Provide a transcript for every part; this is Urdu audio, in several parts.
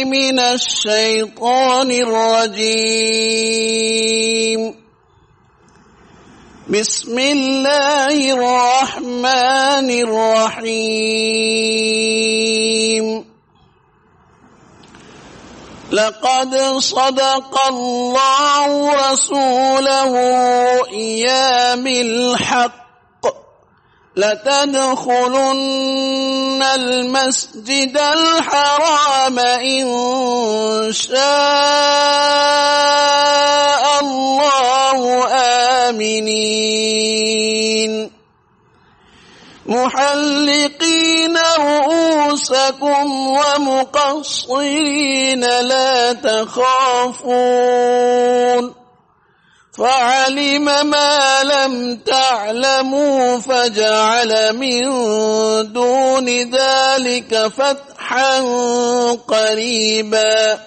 من الشيطان الرجيم. بسم الله الرحمن الرحيم. لقد صدق الله رسوله الرؤيا بالحق لتدخلن المسجد الحرام إن شاء الله آمنين محلقين رؤوسكم ومقصرين لا تخافون فعلم ما لم تعلموا فجعل من دون ذلك فتحا قريبا.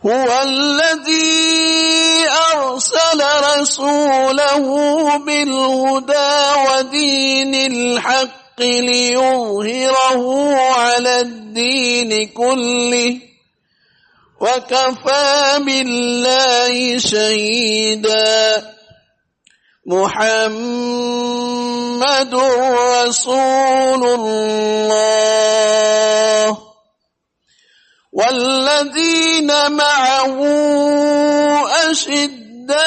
هو الذي أرسل رسوله بالهدى ودين الحق ليظهره على الدين كله وكفى بالله شهيدا. محمد رسول الله والذين معه أشداء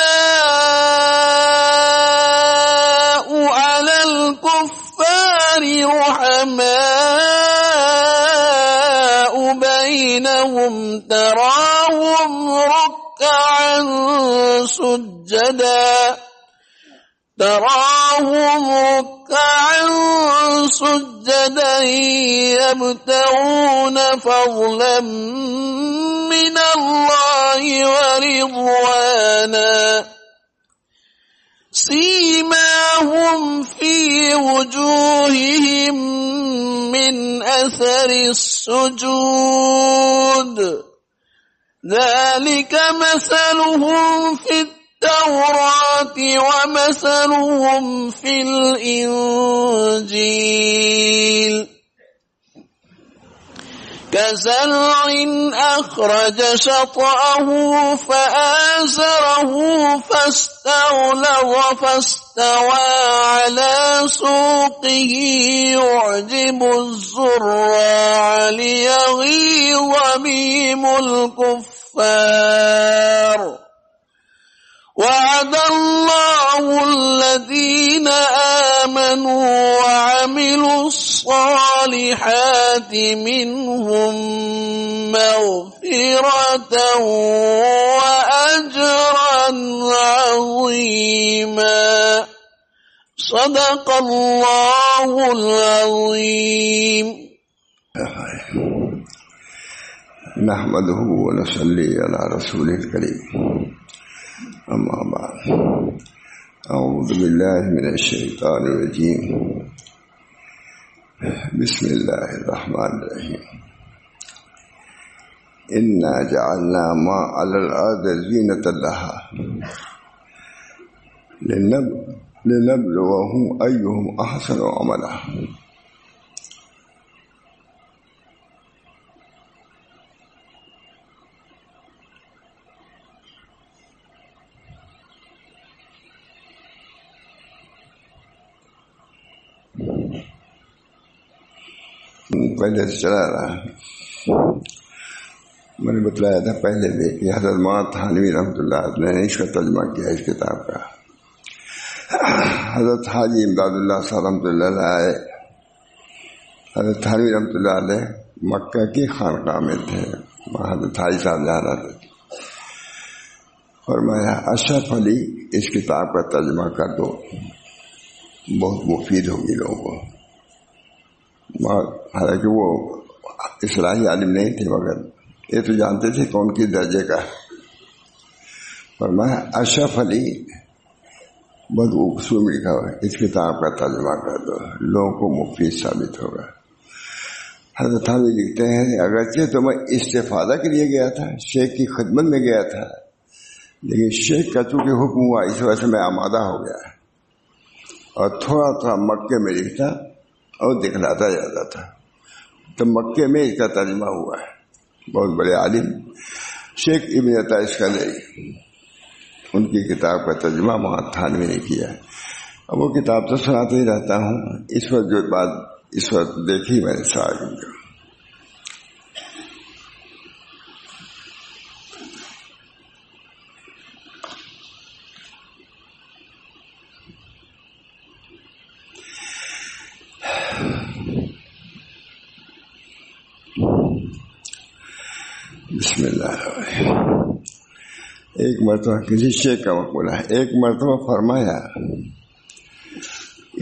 على الكفار رحماء بينهم تراهم ركعا سجدا يبتغون فضلا من الله ورضوانا سيماهم في وجوههم من أثر السجود ذلك مثلهم في التوراة ومثلهم في الإنجيل كزرع أخرج شطأه فآزره فاستغلظ فاستوى على سوقه يعجب الزراع ليغيظ بهم الكفار. وعد الله الذين آمنوا وعملوا الصالحات منهم مغفرة وأجرا عظيما. صدق الله العظيم. نحمده ونصلي على رسوله الكريم. أما بعد أعوذ بالله من الشيطان الرجيم. بسم الله الرحمن الرحيم. إنا جعلنا ما على الأرض زينة لها لنبلوهم أيهم أحسن عملا. پہلے سے چلا رہا ہے. میں نے بتلایا تھا پہلے بھی کہ حضرت مولانا تھانوی رحمۃ اللہ نے اس کا ترجمہ کیا اس کتاب کا. حضرت حاجی امداد اللہ صاحب رحمۃ اللہ علیہ حضرت تھانوی رحمۃ اللہ علیہ مکہ کی خانقاہ میں تھے. حضرت حاجی صاحب جا رہا تھے اور میں اشرف علی اس کتاب کا ترجمہ کر دو بہت مفید ہوگی لوگوں کو. حالانکہ وہ اصلاحی عالم نہیں تھے مگر یہ تو جانتے تھے کون کس درجے کا ہے. اور میں اشرف علی بہت اصول میں لکھا ہوا ہے اس کتاب کا ترجمہ کر دو لوگوں کو مفید ثابت ہوگا. حضرت حاجی لکھتے ہیں اگرچہ تو میں استفادہ کے لیے گیا تھا شیخ کی خدمت میں گیا تھا لیکن شیخ کا چونکہ حکم ہوا اس وجہ سے میں آمادہ ہو گیا اور تھوڑا تھوڑا مکے میں لکھتا اور دکھلاتا جاتا تھا. تو مکے میں اس کا ترجمہ ہوا ہے. بہت بڑے عالم شیخ ابن عطا اسکندری، ان کی کتاب کا ترجمہ محمد تھانوی نے کیا ہے. اب وہ کتاب تو سناتے ہی رہتا ہوں. اس وقت جو بات اس وقت دیکھی میں نے ساری بسم اللہ. ایک مرتبہ کسی شیخ کا مقولہ ہے، ایک مرتبہ فرمایا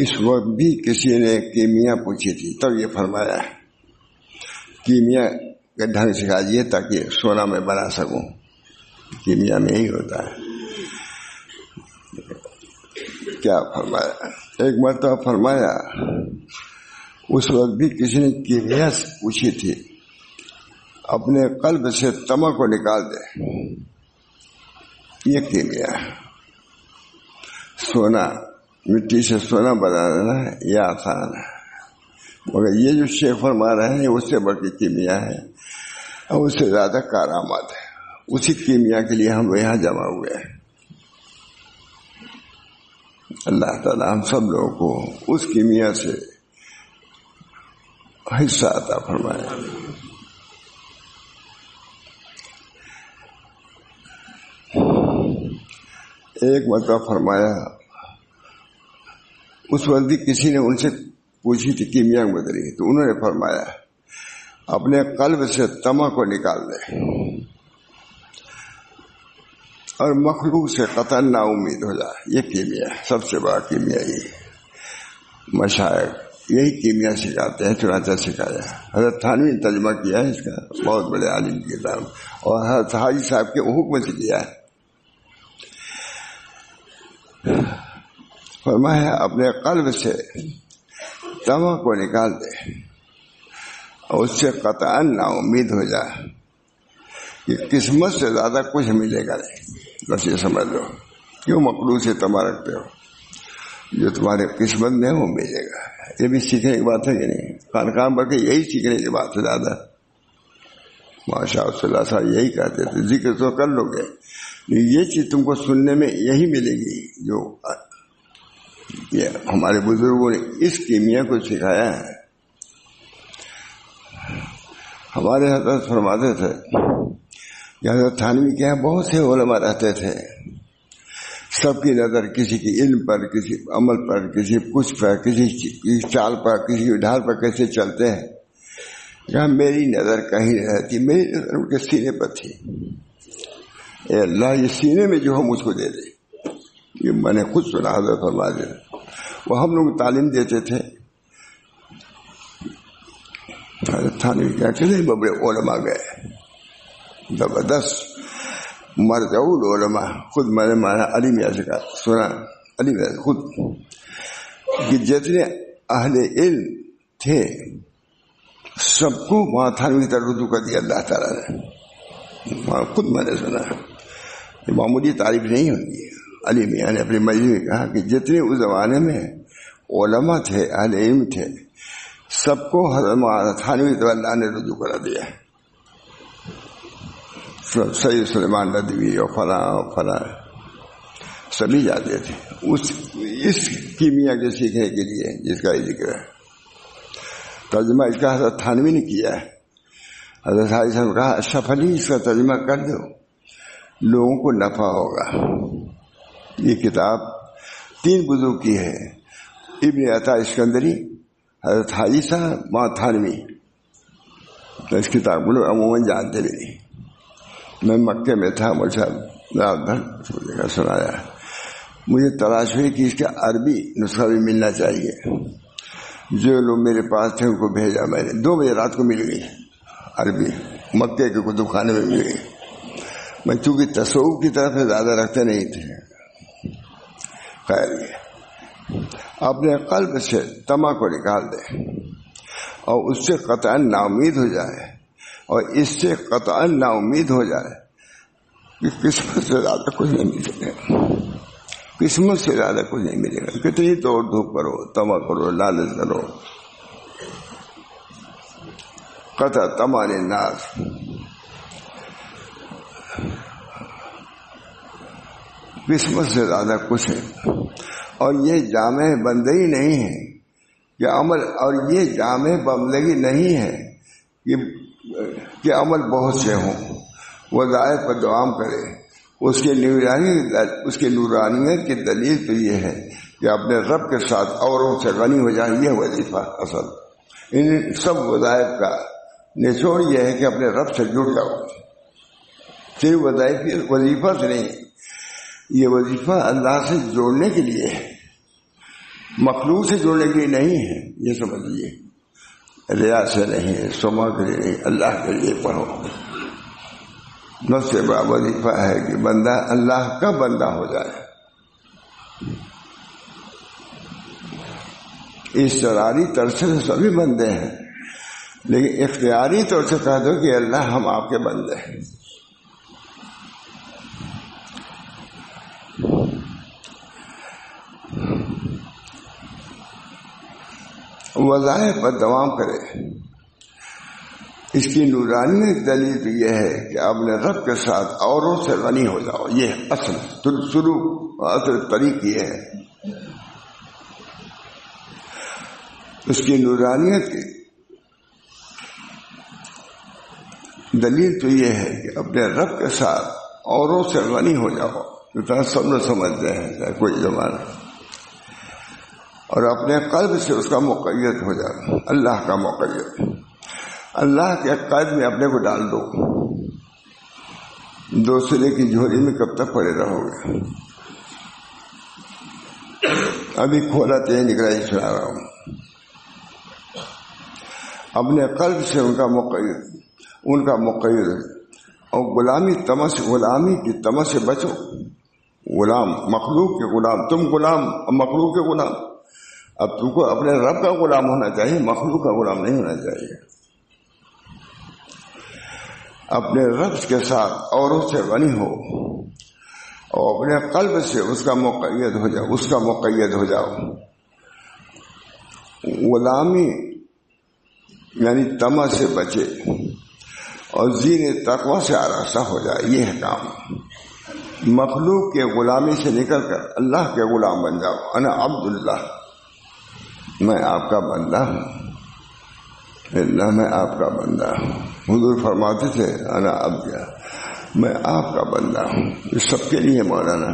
اس وقت بھی کسی نے کیمیا پوچھی تھی تب یہ فرمایا کیمیا کا ڈھنگ سکھا دیے تاکہ سونا میں بنا سکوں. کیمیا میں یہی ہوتا ہے. کیا فرمایا؟ ایک مرتبہ فرمایا اس وقت بھی کسی نے کیمیا سے پوچھی تھی اپنے قلب سے طمع کو نکال دے. یہ کیمیا ہے. سونا مٹی سے سونا بنانا ہے یہ آسان ہے، مگر یہ جو شیخ فرما رہے ہیں اس سے بڑھ کے کیمیا ہے اور اس سے زیادہ کارآمد ہے. اسی کیمیا کے لیے ہم یہاں جمع ہوئے ہیں. اللہ تعالی ہم سب لوگوں کو اس کیمیا سے حصہ عطا فرمائے. ایک مرتبہ فرمایا اس وقت بھی کسی نے ان سے پوچھی تھی کیمیا بدلی تو انہوں نے فرمایا اپنے قلب سے طمع کو نکال دے اور مخلوق سے قطعاً نا امید ہو جائے. یہ کیمیا ہے، سب سے بڑا کیمیا. یہ مشائخ یہی کیمیا سکھاتے ہیں، چنانچہ سکھایا. حضرت تھانوی نے ترجمہ کیا ہے اس کا، بہت بڑے عالم کی کتاب، اور حضرت حاجی صاحب کے حکم سے کیا ہے. فرمایا اپنے قلب سے طمع کو نکال دے اور اس سے قطعاً نا امید ہو جائے کہ قسمت سے زیادہ کچھ ملے گا نہیں. بس یہ سمجھ لو. کیوں مخلوق سے طمع رکھتے ہو؟ جو تمہارے قسمت میں ہے وہ ملے گا. یہ بھی سیکھنے کی بات ہے کہ نہیں؟ خانقاہ بڑھ کے یہی سیکھنے کی بات ہے زیادہ. ماشاء اللہ صاحب یہی کہتے تھے ذکر تو کر لو گے، یہ چیز تم کو سننے میں یہی ملے گی جو یہ ہمارے بزرگوں نے اس کیمیا کو سکھایا ہے. ہمارے حضرت فرماتے تھے کہ حضرت تھانوی کے یہاں بہت سے علماء رہتے تھے، سب کی نظر کسی کی علم پر، کسی عمل پر، کسی کچھ پر، کسی کی چال پر، کسی کی ڈھال پر کیسے چلتے ہیں. یہاں میری نظر کہیں نہیں رہتی، میری نظر ان کے سینے پر تھی. اے اللہ یہ سینے میں جو ہم مجھ کو دے دے. یہ میں نے خود سنا حضرت فرما دے. وہ ہم لوگ تعلیم دیتے تھے. حضرت تھانوی کیا کتنے بڑے علماء گئے، زبردست مرجعول علماء. خود میں نے مانا علی میاں سے کہا سنا، علی میاں خود کہ جتنے اہل علم تھے سب کو وہاں تھانوی کی طرف رجوع کر دیا اللہ تعالیٰ نے. خود میں نے سنا. یہ معمولی تعریف نہیں ہوتی. علی میاں نے اپنی مجلس میں کہا کہ جتنے اس زمانے میں علماء تھے، اہل علم تھے، سب کو حضرت تھانوی طرف اللہ نے رجوع کرا دیا. سید سلیمان ندوی اور فلاں سبھی جاتے تھے اس کیمیا کے سیکھنے کے لیے جس کا یہ ذکر ہے. ترجمہ اس کا حضرت تھانوی نے کیا ہے. حضرت حاجی صاحب نے کہا اشرف علی اس کا ترجمہ کر دو، لوگوں کو نفع ہوگا. یہ کتاب 3 بزرگ کی ہے، ابن عطا اسکندری، حضرت حاجی صاحب، ماں تھانوی. تو اس کتاب کو لوگ عموماً جانتے بھی نہیں. میں مکے میں تھا، مجھے سنایا، مجھے تلاش ہوئی کہ اس کا عربی نسخہ بھی ملنا چاہیے. جو لوگ میرے پاس تھے ان کو بھیجا میں نے. 2 بجے رات کو مل گئی عربی، مکے کے کتب خانے میں مل گئی. میں چونکہ تصوف کی طرف زیادہ رکھتے نہیں تھے. خیر یہ اپنے قلب سے طمع کو نکال دے اور اس سے قطعاً نا امید ہو جائے، اور اس سے قطعاً نا امید ہو جائے کہ قسمت سے زیادہ کچھ نہیں ملے گا. قسمت سے زیادہ کچھ نہیں ملے گا. کتنی دوڑ دھوپ کرو، طمع کرو، لالچ کرو. قطع طمع الناس قسمت سے زیادہ کچھ ہے. اور یہ جامع بندگی نہیں ہے کہ عمل، اور یہ جامع بندگی نہیں ہے کہ عمل بہت سے ہوں. وظائف پر دوام کرے. اس کے نورانیت کی دلیل تو یہ ہے کہ اپنے رب کے ساتھ اوروں سے غنی ہو جائے. یہ وظیفہ اصل ان سب وظائف کا نچوڑ یہ ہے کہ اپنے رب سے جڑ جاؤ. صرف وظیفہ سے نہیں، یہ وظیفہ اللہ سے جوڑنے کے لیے ہے، مخلوق سے جوڑنے کے لیے نہیں ہے. یہ سمجھیے، ریا سے نہیں ہے، سما کے لیے نہیں، اللہ کے لیے پڑھو. نفس سے بڑا وظیفہ ہے کہ بندہ اللہ کا بندہ ہو جائے. اضطراری طور سے سبھی بندے ہیں، لیکن اختیاری طور سے کہہ دو کہ اللہ ہم آپ کے بندے ہیں. وظائف پر دوام کرے. اس کی نورانی دلیل تو یہ ہے کہ اپنے رب کے ساتھ اوروں سے غنی ہو جاؤ. یہ اصل سلوک، اصل طریق یہ ہے. اس کی نورانیت کی دلیل تو یہ ہے کہ اپنے رب کے ساتھ اوروں سے غنی ہو جاؤ. سب لوگ سمجھتے ہیں چاہے کوئی زمانہ، اور اپنے قلب سے اس کا مقید ہو جاؤ. اللہ کا مقید، اللہ کے قید میں اپنے کو ڈال دو. دوسرے کی جھولی میں کب تک پڑے رہو گے؟ ابھی کھولا تو یہ نکلا ہی سنا رہا ہوں. اپنے قلب سے ان کا مقید اور غلامی کی تمس سے بچو. غلام، مخلوق کے غلام، تم غلام مخلوق کے غلام. اب تم کو اپنے رب کا غلام ہونا چاہیے، مخلوق کا غلام نہیں ہونا چاہیے. اپنے رب کے ساتھ اوروں سے غنی ہو اور اپنے قلب سے اس کا مقید ہو جاؤ. غلامی یعنی طمع سے بچے اور زین تقوی سے آراستہ ہو جائے. یہ ہے کام. مخلوق کے غلامی سے نکل کر اللہ کے غلام بن جاؤ. انا عبداللہ، میں آپ کا بندہ ہوں. اللہ، میں آپ کا بندہ ہوں. حضور فرماتے تھے انا عبد، میں آپ کا بندہ ہوں. یہ سب کے لیے مولانا،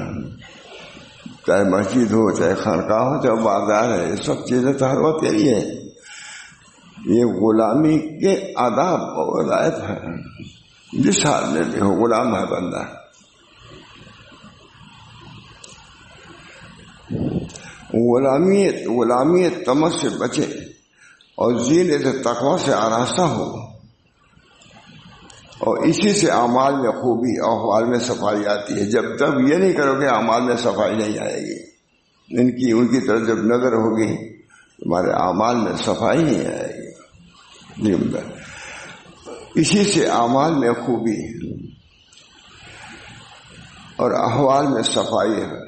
چاہے مسجد ہو، چاہے خانقاہ ہو، چاہے بازار ہے، یہ سب چیزیں تو ہر وقت کے لیے ہیں. یہ غلامی کے آداب اور وظائف ہیں. جس حال میں بھی ہو غلام ہے بندہ. غلامی تمس سے بچے اور زینت تقوی سے آراستہ ہو، اور اسی سے اعمال میں خوبی اور احوال میں صفائی آتی ہے. جب تک یہ نہیں کرو گے اعمال میں صفائی نہیں آئے گی. ان کی طرف جب نظر ہوگی تمہارے اعمال میں صفائی نہیں آئے گی. اسی سے اعمال میں خوبی اور احوال میں صفائی ہے.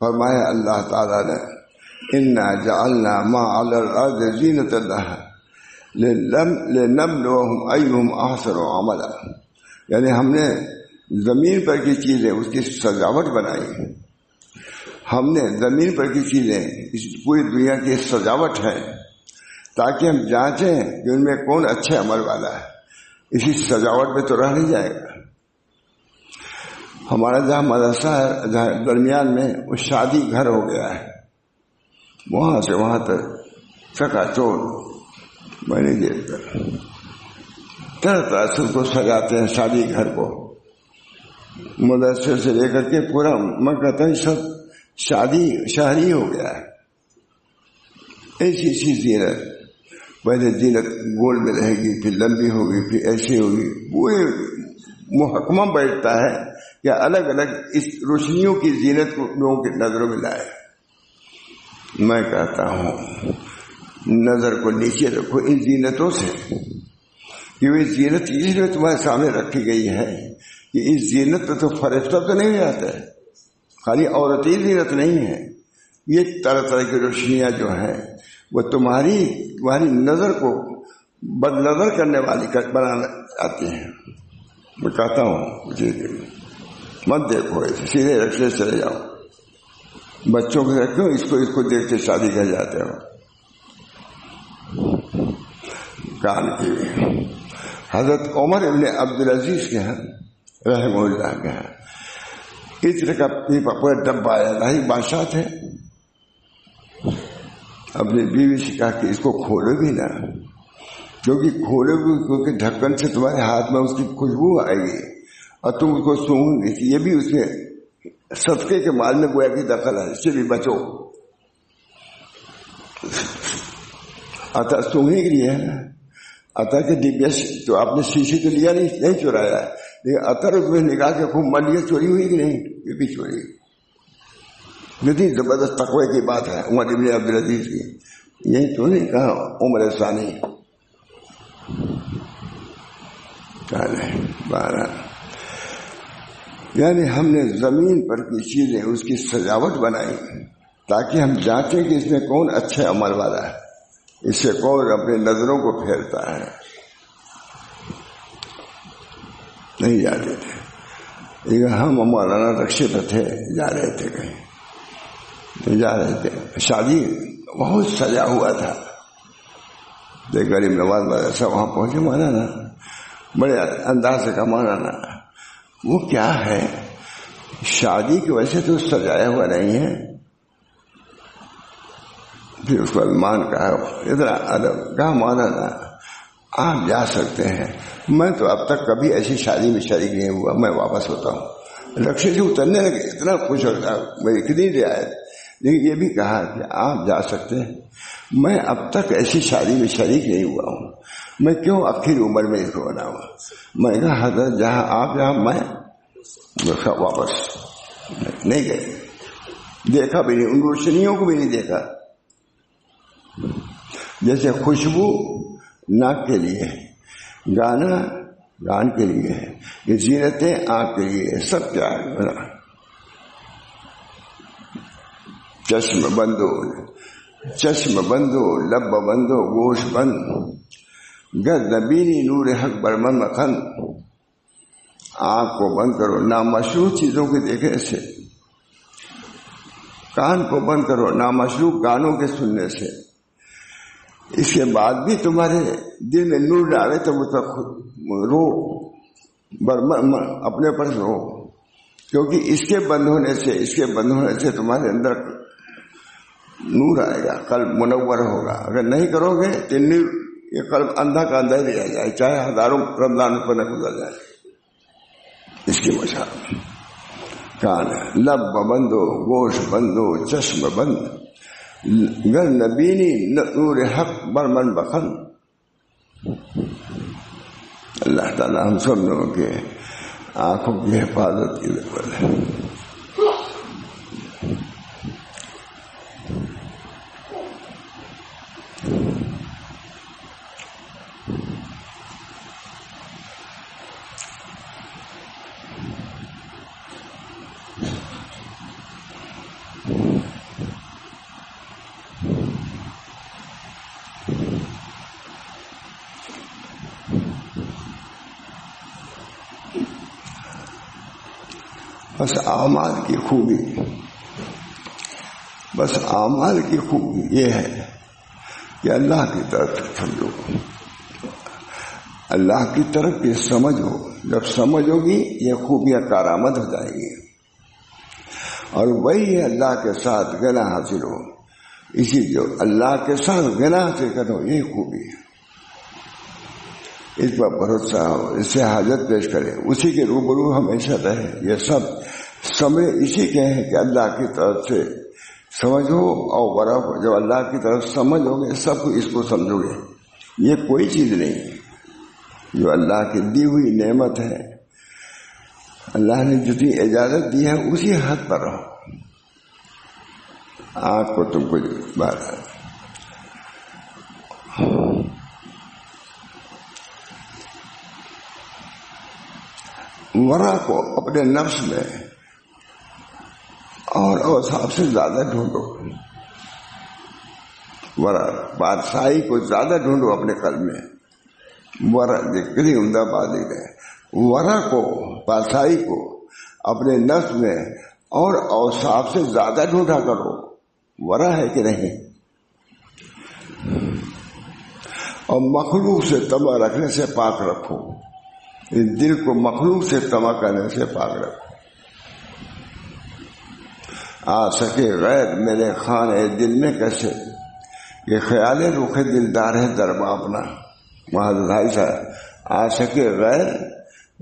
فرمایا اللہ تعالیٰ نے انا جعلنا ما علی الارض زینۃ لها لنبلوہم ایہم احسن عملا. یعنی ہم نے زمین پر کی چیزیں اس کی سجاوٹ بنائی. ہم نے زمین پر کی چیزیں اس پوری دنیا کی سجاوٹ ہے تاکہ ہم جانچیں کہ ان میں کون اچھے عمل والا ہے. اسی سجاوٹ میں تو رہ نہیں جائے گا. ہمارا جہاں مدرسہ ہے، جہاں درمیان میں وہ شادی گھر ہو گیا ہے، وہاں سے وہاں تک چکا چور میں نہیں دیکھتا. طرح طرح سے کو سجاتے ہیں شادی گھر کو، مدرسے سے لے کر کے پورا. میں کہتا ہوں سب شادی شہری ہو گیا ہے. ایسی زینت، پہلے زینت گول میں رہے گی، پھر لمبی ہوگی، پھر ایسی ہوگی. پورے محکمہ بیٹھتا ہے کہ الگ الگ اس روشنیوں کی زینت کو لوگوں کی نظروں میں لائے. میں کہتا ہوں نظر کو نیچے رکھو ان زینتوں سے، کہ وہ زینت اس لیے تمہارے سامنے رکھی گئی ہے کہ اس زینت تو فرشتہ تو نہیں آتا ہے، خالی عورتی زینت نہیں ہے. یہ طرح طرح کی روشنیاں جو ہیں وہ تمہاری نظر کو بد نظر کرنے والی بنانا آتی ہیں. میں کہتا ہوں مت دیکھو ایسے، سیدھے رکشے سے چلے جاؤ. بچوں کو رکھو، اس کو دیکھتے شادی کر جاتے ہو. کان کی حضرت عمر ابن عبدالعزیز کے ہیں رحمہ اللہ کے ہیں، عطر کا پورا ڈبہ آیا. نہیں بادشاہ تھے، اپنی بیوی سے کہا کہ اس کو کھولو بھی نہ، کیونکہ کھولو بھی، کیونکہ ڈھکن سے تمہارے ہاتھ میں اس کی خوشبو آئے گی اور تم اس کو سونگ گی. یہ بھی اس میں صدقے کے مال میں گویا کی دخل ہے، اس سے بھی بچو. عطر سونگنے کے لیے ہے نا، عطر کے ڈبے تو آپ نے شیشے تو لیا نہیں چورایا، لیکن عطر اس میں نکال کے خوب من لیا. چوری ہوئی کہ نہیں؟ یہ بھی چوری. کتنی زبردست تقوی کی بات ہے عمر ابن عبدالعزیز کی. یہی تو نہیں کہا عمر ثانی بارہ. یعنی ہم نے زمین پر کی چیزیں اس کی سجاوٹ بنائی تاکہ ہم جانچیں کہ اس میں کون اچھے عمل والا ہے، اس سے کون اپنے نظروں کو پھیرتا ہے. نہیں جاتے تھے. ہم مولانا رکشے پہ تھے، جا رہے تھے کہیں، جا رہے تھے. شادی بہت سجا ہوا تھا. غریب نواز مدرسہ وہاں پہنچے. مولانا بڑے انداز سے کہا، مولانا وہ کیا ہے، شادی کی وجہ سے تو سجایا ہوا نہیں ہے. پھر اس کو مان کہا، ادھر ادب کہا، مولانا آپ جا سکتے ہیں، میں تو اب تک کبھی ایسی شادی میں شریک نہیں ہوا، میں واپس ہوتا ہوں. رکشے سے اترنے لگے، اتنا خوش ہوتا میری کتنی رعایت. لیکن یہ بھی کہا کہ آپ جا سکتے ہیں، میں اب تک ایسی شادی میں شریک نہیں ہوا ہوں، میں کیوں آخر عمر میں اس کو بناؤں. میں نے کہا حضرت جہاں آپ جہاں میں واپس نہیں گئے. دیکھا بھی نہیں، ان روشنیوں کو بھی نہیں دیکھا. جیسے خوشبو ناک کے لیے، گانا گان کے لیے، یہ زینتیں آنکھ کے لیے، سب کیا ہے. چشم بندو، چشم بندو، لب بندو، گوش بند، گر نبینی نور حق برمن مکھن. آنکھ کو بند کرو نامشروع چیزوں کے دیکھنے سے، کان کو بند کرو نامشروع گانوں کے سننے سے. اس کے بعد بھی تمہارے دل میں نور ڈالے تو رو، اپنے پر رو، کیونکہ اس کے بند ہونے سے، اس کے بند ہونے سے تمہارے اندر نور آئے گا، قلب منور ہوگا. اگر نہیں کرو گے تو یہ قلب اندھا کا اندھا ہی رہ جائے، چاہے ہزاروں رمضان پر نہ گزر جائے. اس کی وجہ کان لب بندو، گوش بندو، چشم بند، گر نبینی نور حق برمن بخن. اللہ تعالی ہم سب لوگوں کے آنکھوں کی حفاظت کی ضرورت ہے. بس اعمال کی خوبی، بس اعمال کی خوبی یہ ہے کہ اللہ کی طرف سمجھو، اللہ کی طرف کی سمجھ ہو. جب سمجھ ہوگی یہ خوبیاں کارآمد ہو جائیں گی، اور وہی ہے اللہ کے ساتھ غنا حاصل ہو. اسی جو اللہ کے ساتھ غنا حاصل کرو یہ خوبی ہے. اس پر بھروسہ ہو، اس سے حاجت پیش کرے، اسی کے روبرو ہمیشہ رہے. یہ سب سمے اسی کے ہیں کہ اللہ کی طرف سے سمجھو اور برف. جب اللہ کی طرف سمجھ ہوگے سب کو اس کو سمجھو گے. یہ کوئی چیز نہیں، جو اللہ کی دی ہوئی نعمت ہے، اللہ نے جتنی اجازت دی ہے اسی حد پر رہو. آنکھ کو تم کو بات ہے، ورا کو اپنے نفس میں اور اوصاف سے زیادہ ڈھونڈو. ورا بادشاہی کو زیادہ ڈھونڈو اپنے قلب میں. ورا کتنی عمدہ بات ہے، ورا کو، بادشاہی کو اپنے نفس میں اور اوصاف سے زیادہ ڈھونڈا کرو، ورا ہے کہ نہیں. اور مخلوق سے طمع رکھنے سے پاک رکھو، اس دل کو مخلوق سے طمع کرنے سے پاک رکھو. آ سکے غیر میرے خانے دل میں کیسے، یہ خیال رخ دلدار ہے دربا اپنا. محمد بھائی صاحب، آ سکے غیر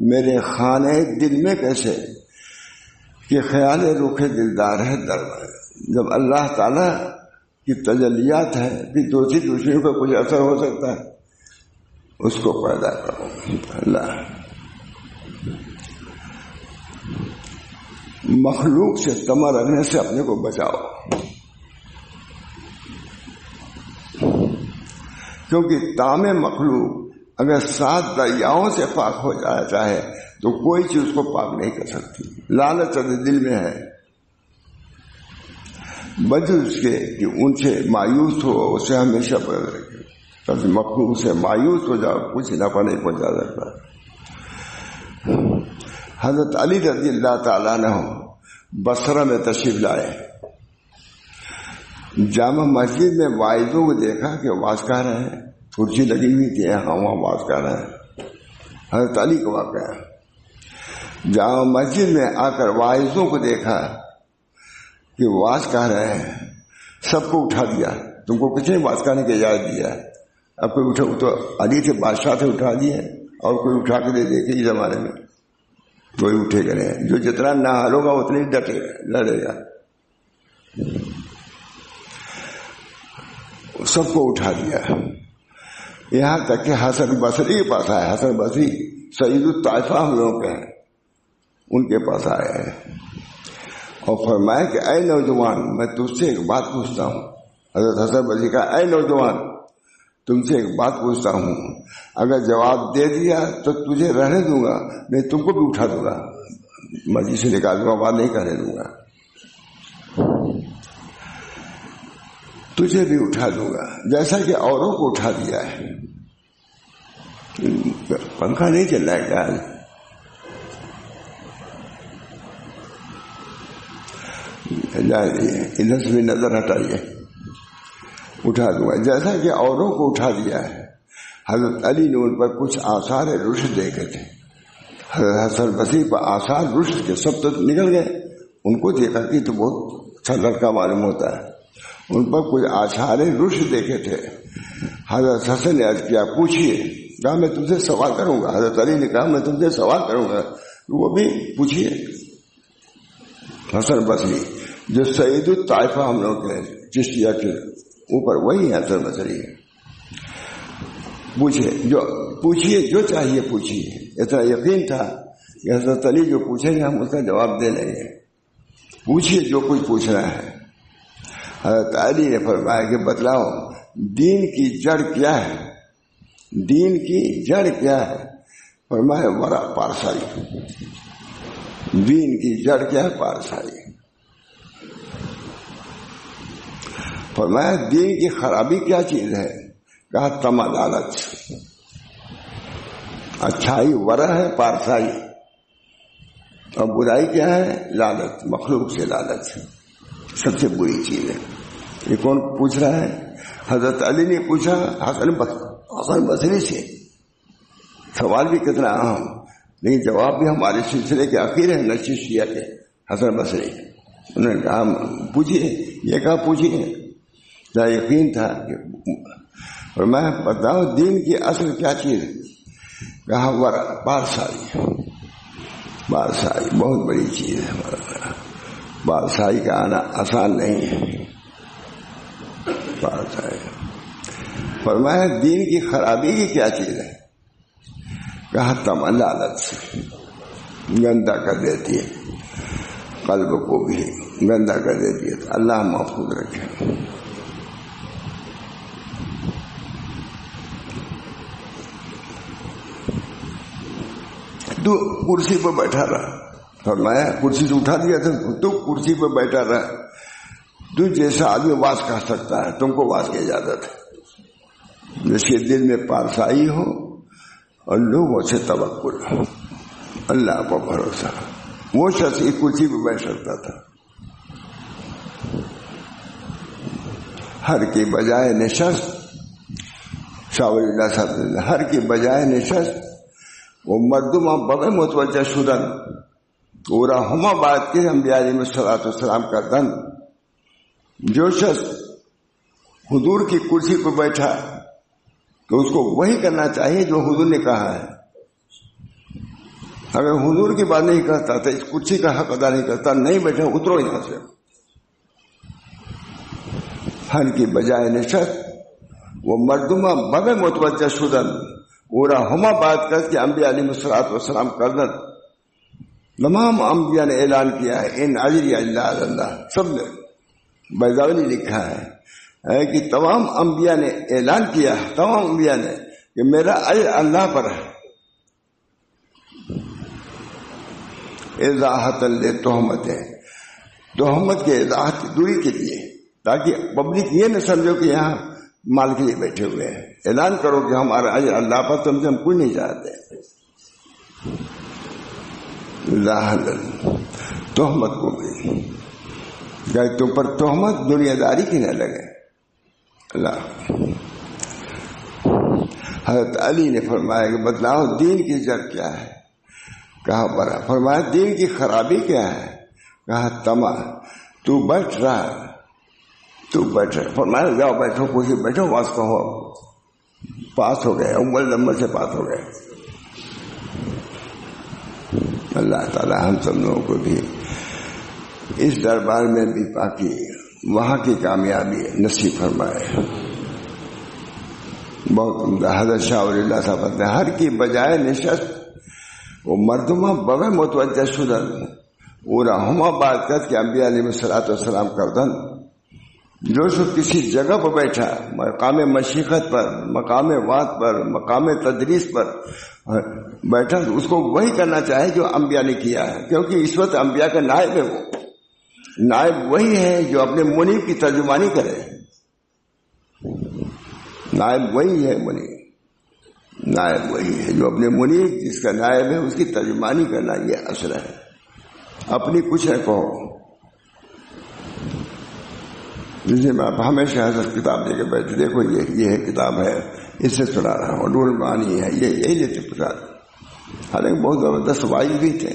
میرے خانے دل میں کیسے، کہ خیال رخ دلدار ہے دربا. جب اللہ تعالی کی تجلیات ہے کہ دوسرے کو کچھ اثر ہو سکتا ہے، اس کو پیدا کرو. اللہ مخلوق سے طمع رکھنے سے اپنے کو بچاؤ، کیونکہ تام مخلوق اگر 7 دریاؤں سے پاک ہو جانا چاہے تو کوئی چیز اس کو پاک نہیں کر سکتی. لالچ دل میں ہے، بجز اس کے کہ ان سے مایوس ہو، اسے ہمیشہ بدل رکھے. کبھی مخلوق سے مایوس ہو جاؤ، کچھ نفع نہیں پہنچا سکتا. حضرت علی رضی اللہ تعالیٰ عنہ بصرہ میں تشریف لائے. جامع مسجد میں واعظوں کو دیکھا کہ واعظ کر رہے ہیں، کرسی لگی ہوئی تھی، ہاں وہاں واعظ کر رہے ہیں. حضرت علی کا واقعہ. جامع مسجد میں آ کر واعظوں کو دیکھا کہ واعظ کر رہے ہیں، سب کو اٹھا دیا. تم کو کسی نے واعظ کرنے کی اجازت دیا؟ اب کوئی اٹھا تو علی سے بادشاہ سے اٹھا دیے، اور کوئی اٹھا کے دے دیکھے اس زمانے میں کوئی اٹھے گا نہیں. جو جتنا نہ حل ہوگا اتنے ہی ڈٹے لڑے گا. سب کو اٹھا دیا، یہاں تک کہ حسن بصری کے پاس آئے. حسن بصری سید الطائفہ ہم لوگوں کے ہیں، ان کے پاس آئے ہیں اور فرمایا کہ اے نوجوان، میں تجھ سے ایک بات پوچھتا ہوں. حضرت حسن بصری کا اے نوجوان، تم سے ایک بات پوچھتا ہوں، اگر جواب دے دیا تو تجھے رہنے دوں گا، نہیں تم کو بھی اٹھا دوں گا، مسجد سے نکال دوں گا، بات نہیں کرنے دوں گا، تجھے بھی اٹھا دوں گا جیسا کہ اوروں کو اٹھا دیا ہے. پنکھا نہیں چل رہا ہے کیا؟ ادھر سے بھی نظر ہٹائیے. اٹھا دوں گا جیسا کہ اوروں کو اٹھا دیا ہے. حضرت علی نے ان پر کچھ آثار رشد دیکھے تھے. حضرت حسن بصری پر آثار رشد کے سب تو نکل گئے. ان کو دیکھا کہ تو بہت اچھا لڑکا معلوم ہوتا ہے. ان پر کچھ آثار رشد دیکھے تھے. حضرت حسن نے عرض کیا پوچھیے. کہا میں تم سے سوال کروں گا. حضرت علی نے کہا میں تم سے سوال کروں گا. وہ بھی پوچھیے. حسن بصری جو سید الطائفہ ہم لوگ کے چشتیہ کے اوپر وہی ہے حسن بصری. پوچھیے جو چاہیے پوچھیے. اتنا یقین تھا کہ حضرت علی جو پوچھیں گے ہم اس کا جواب دے لیں گے. پوچھیے جو کچھ پوچھنا ہے. حضرت علی نے فرمایا کہ بتلاؤ دین کی جڑ کیا ہے؟ دین کی جڑ کیا ہے؟ فرمایا ورا پارسائی. دین کی جڑ کیا ہے؟ پارسائی. فرمایا دین کی خرابی کیا چیز ہے؟ کہا طمع، لالچ. اچھائی ورا ہے، پارسائی. اور برائی کیا ہے؟ لالچ، مخلوق سے لالچ سب سے بری چیز ہے. یہ کون پوچھ رہا ہے؟ حضرت علی نے پوچھا حسن بصری سے. سوال بھی کتنا اہم، لیکن جواب بھی ہمارے سلسلے کے آخر ہے نشید شیعہ کے حسن بصری. انہوں نے کہا پوچھیے. یہ کہا پوچھیے. کیا یقین تھا کہ اور میں بتاؤ دین کی اصل کیا چیز؟ کہا ورا، پارسائی. پارسائی بہت بڑی چیز ہے. پارسائی کا آنا آسان نہیں ہے. پارسائی. فرمایا دین کی خرابی کی کیا چیز ہے؟ کہا طمع، لالچ. گندا کر دیتی ہے، قلب کو بھی گندا کر دیتی ہے. اللہ محفوظ رکھے. تو کرسی پر بیٹھا رہا. فرمایا کرسی سے اٹھا دیا تھا، تو کرسی پر بیٹھا رہا. تو جیسا آدمی واز کر سکتا ہے، تم کو واز کی اجازت ہے. جس کے دل میں پارسائی ہو اور لوگوں سے توکل، اللہ پر بھروسہ، وہ شخص ایک کرسی پہ بیٹھ سکتا تھا. ہر کے بجائے نشست، شاہ ولی اللہ صاحب، ہر کے بجائے نشست وہ مردمہ بغیر متوجہ شدن پورا ہما بات کے انبیاء علیہ السلام کا دن. جو شخص حضور کی کرسی پر بیٹھا تو اس کو وہی کرنا چاہیے جو حضور نے کہا ہے. اگر حضور کی بات نہیں کرتا تو اس کرسی کا حق ادا نہیں کرتا. نہیں بیٹھا اترو یہاں سے. ہر کی بجائے نشست وہ مردمہ بغیر متوجہ شدن پورا ہما بات کر کے انبیاء علیہ السلام کردن. تمام انبیاء نے اعلان کیا ہے ان اجری الا علی اللہ. سب نے بیضاوی نے لکھا ہے کہ تمام انبیاء نے اعلان کیا، تمام انبیاء نے کہ میرا اجر اللہ پر ہے. اضاحت للتہمت، تہمت کے اضاحت کی دوری کے لیے، تاکہ پبلک یہ نہ سمجھو کہ یہاں مال کے لیے بیٹھے ہوئے ہیں. اعلان کرو کہ ہمارا اجر اللہ پر، تم سے ہم کچھ نہیں چاہتے. تہمت کو بھی کہ تم پر تہمت دنیا داری کی نہ لگے. اللہ حضرت علی نے فرمایا کہ بتلاؤ دین کی جڑ کیا ہے؟ کہا برا. فرمایا دین کی خرابی کیا ہے؟ کہا تما. تو بیٹھ رہا، تو بیٹھ رہا. فرمایا جاؤ بیٹھو، کوئی بیٹھو، واس کہو. پاس ہو گئے، اول نمبر سے پاس ہو گئے. اللہ تعالی ہم سب لوگوں کو بھی اس دربار میں بھی پاکی، وہاں کی کامیابی نصیب فرمائے. بہت عمدہ. حضرت شاہ ولی اللہ صاحب نے ہر کی بجائے نشست وہ مردمہ بغیر متوجہ شدن پورا ہما بات کر کے انبیاء علیہ السلام کردن. جو شخص کسی جگہ پر بیٹھا، مقام مشیخت پر، مقام وعظ پر، مقام تدریس پر بیٹھا، اس کو وہی کرنا چاہے جو انبیاء نے کیا ہے. کیونکہ اس وقت انبیاء کا نائب ہے. وہ نائب وہی ہے جو اپنے منیب کی ترجمانی کرے. نائب وہی ہے، منیب نائب وہی ہے جو اپنے منیب جس کا نائب ہے اس کی ترجمانی کرنا. یہ اصل ہے. اپنی کچھ نہ کہو. جسے میں ہمیشہ حضرت کتاب لے کے بیٹھے، دیکھو یہ کتاب ہے، اس سے سنا رہا ہوں، نور المعانی ہے، یہی لیتے پسند. حالانکہ بہت زبردست وائز بھی تھے.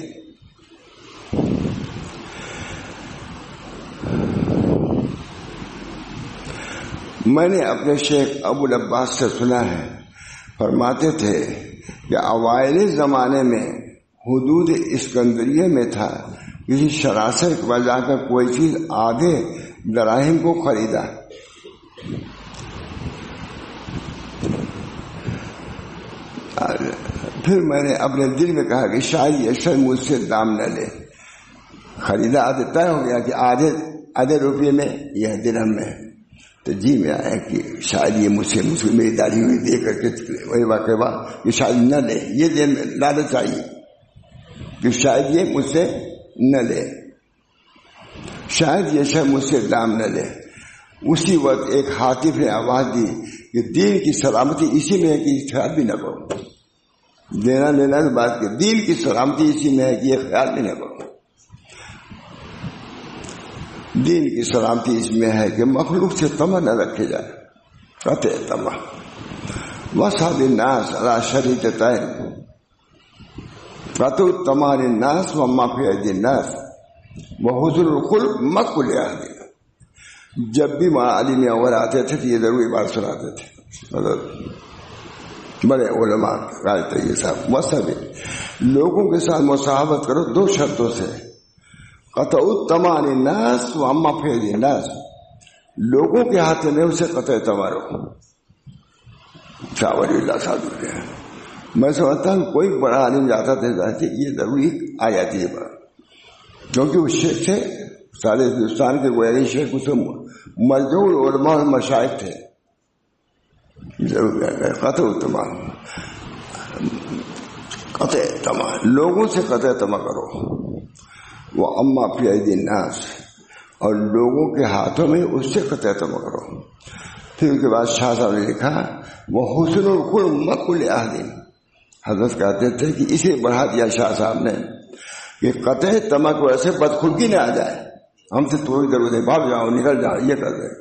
میں نے اپنے شیخ ابو العباس سے سنا ہے، فرماتے تھے کہ اوائل زمانے میں حدود اسکندریہ میں تھا، کسی شراسر کے پاس جا کر کوئی چیز آدھے دراہم کو خریدا. پھر میں نے اپنے دل میں کہا کہ شاید یہ شخص مجھ سے دام نہ لے. خریدا آدھے طے ہو گیا کہ آدھے روپے میں یہ درہم میں. تو جی میں آیا کہ شاید یہ مجھ سے میری داڑھی ہوئی دے کر کے وہی واقعہ کہ شاید نہ لے. یہ دن میں لالچ آئی کہ شاید یہ مجھ سے نہ لے، شاید یہ شخص مجھ سے دام نہ لے. اسی وقت ایک حاطف نے آواز دی کہ دین کی سلامتی اسی میں ہے کہ خیال بھی نہ کرو. دینا لینا کی بات کہ دین کی سلامتی اسی میں ہے کہ یہ خیال بھی نہ کرو. دین کی سلامتی اس میں ہے کہ مخلوق سے طمع نہ رکھے جائے. قطع طمع. وصحب الناس علی شریطتین، قطع طمع للناس وما فی ایدی الناس وحسن الخلق مقبول احد. جب بھی ماں علی میں اور آتے تھے تو یہ ضروری بات سناتے تھے. بڑے علماء رائے تھے یہ صاحب. وصحب، لوگوں کے ساتھ مصاحبت کرو دو شرطوں سے. قطع الطمع للناس وما فی ایدی الناس، لوگوں کے ہاتھ میں اسے قطع طمع رکھو. شاہ ولی اللہ صاحب نے، میں سمجھتا ہوں کوئی بڑا عالم جاتا تھا یہ ضروری آ جاتی ہے بات، کیونکہ اس شیخ سے سارے ہندوستان کے گویری شیخ اس مجدور علماء اور مشائخ تھے. ضرور قطع الطمع، قطع طمع، لوگوں سے قطع طمع کرو. وہ اما فی ایدی الناس، اور لوگوں کے ہاتھوں میں اس سے قطع طمع کرو. پھر اس کے بعد شاہ صاحب نے لکھا وہ حسن الخلق مقبول احد. حضرت کہتے تھے کہ اسے بڑھا دیا شاہ صاحب نے کہ قطع طمع کو ایسے بدخلقی نہ آ جائے ہم سے تو ضرورت ہے بھاگ جاؤ نکل جاؤ یہ کر دیں،